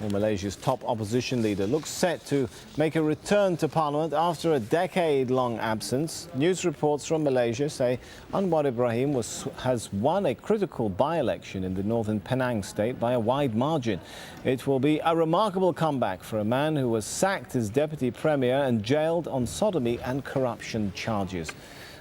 Well, Malaysia's top opposition leader looks set to make a return to Parliament after a decade-long absence. News reports from Malaysia say Anwar Ibrahim has won a critical by-election in the northern Penang state by a wide margin. It will be a remarkable comeback for a man who was sacked as deputy premier and jailed on sodomy and corruption charges.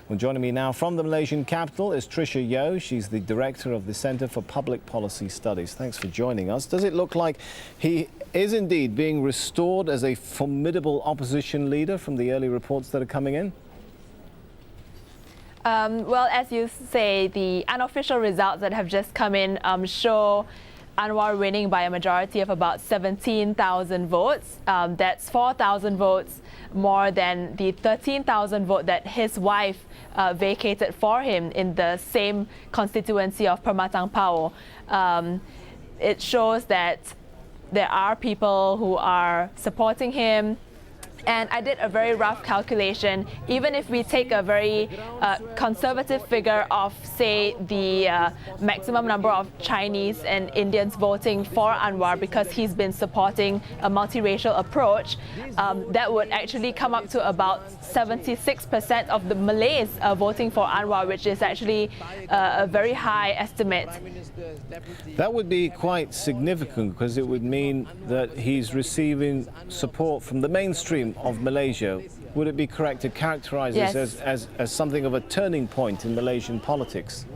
Well, joining me now from the Malaysian capital is Tricia Yeo. She's the director of the Centre for Public Policy Studies. Thanks for joining us. Does it look like he is indeed being restored as a formidable opposition leader from the early reports that are coming in? Well, as you say, the unofficial results that have just come in show Anwar winning by a majority of about 17,000 votes. That's 4,000 votes more than the 13,000 vote that his wife vacated for him in the same constituency of Permatang Pao. It shows that there are people who are supporting him. And I did a very rough calculation. Even if we take a very conservative figure of, say, the maximum number of Chinese and Indians voting for Anwar because he's been supporting a multiracial approach, that would actually come up to about 76% of the Malays voting for Anwar, which is actually a very high estimate. That would be quite significant because it would mean that he's receiving support from the mainstream of Malaysia. Would it be correct to characterize this as something of a turning point in Malaysian politics?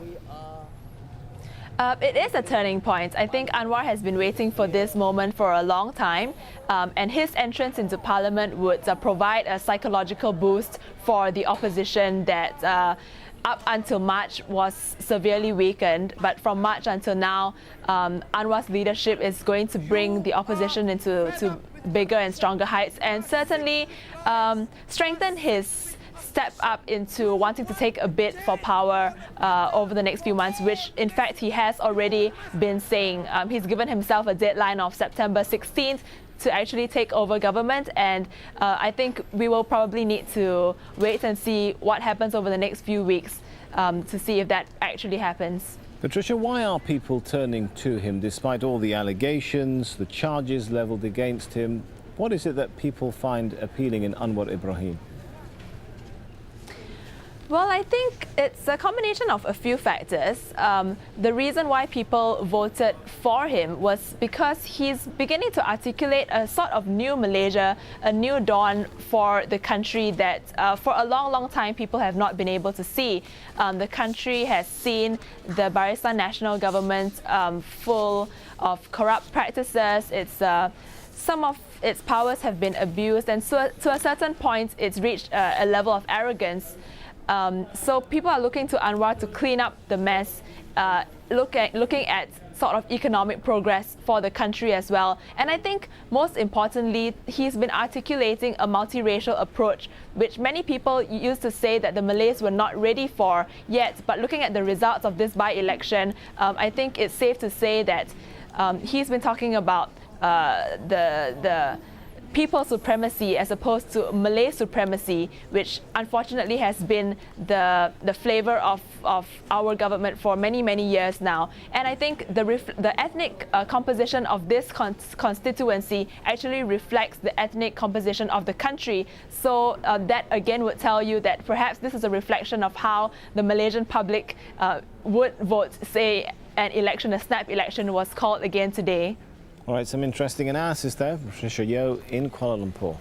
It is a turning point. I think Anwar has been waiting for this moment for a long time, and his entrance into Parliament would provide a psychological boost for the opposition that up until March was severely weakened, but from March until now, Anwar's leadership is going to bring the opposition into bigger and stronger heights, and certainly strengthen his step up into wanting to take a bid for power over the next few months, which in fact he has already been saying. He's given himself a deadline of September 16th to actually take over government, and I think we will probably need to wait and see what happens over the next few weeks to see if that actually happens. Patricia, why are people turning to him despite all the allegations, the charges levelled against him? What is it that people find appealing in Anwar Ibrahim? Well, I think it's a combination of a few factors. The reason why people voted for him was because he's beginning to articulate a sort of new Malaysia, a new dawn for the country that for a long, long time people have not been able to see. The country has seen the Barisan National Government full of corrupt practices. Some of its powers have been abused, and so to a certain point it's reached a level of arrogance. So people are looking to Anwar to clean up the mess, looking at sort of economic progress for the country as well. And I think most importantly, he's been articulating a multiracial approach, which many people used to say that the Malays were not ready for yet. But looking at the results of this by-election, I think it's safe to say that he's been talking about the people supremacy as opposed to Malay supremacy, which unfortunately has been the flavor of our government for many, many years now. And I think the ethnic composition of this constituency actually reflects the ethnic composition of the country. So that again would tell you that perhaps this is a reflection of how the Malaysian public would vote, say a snap election was called again today. All right, some interesting analysis there. Tricia Yeo in Kuala Lumpur.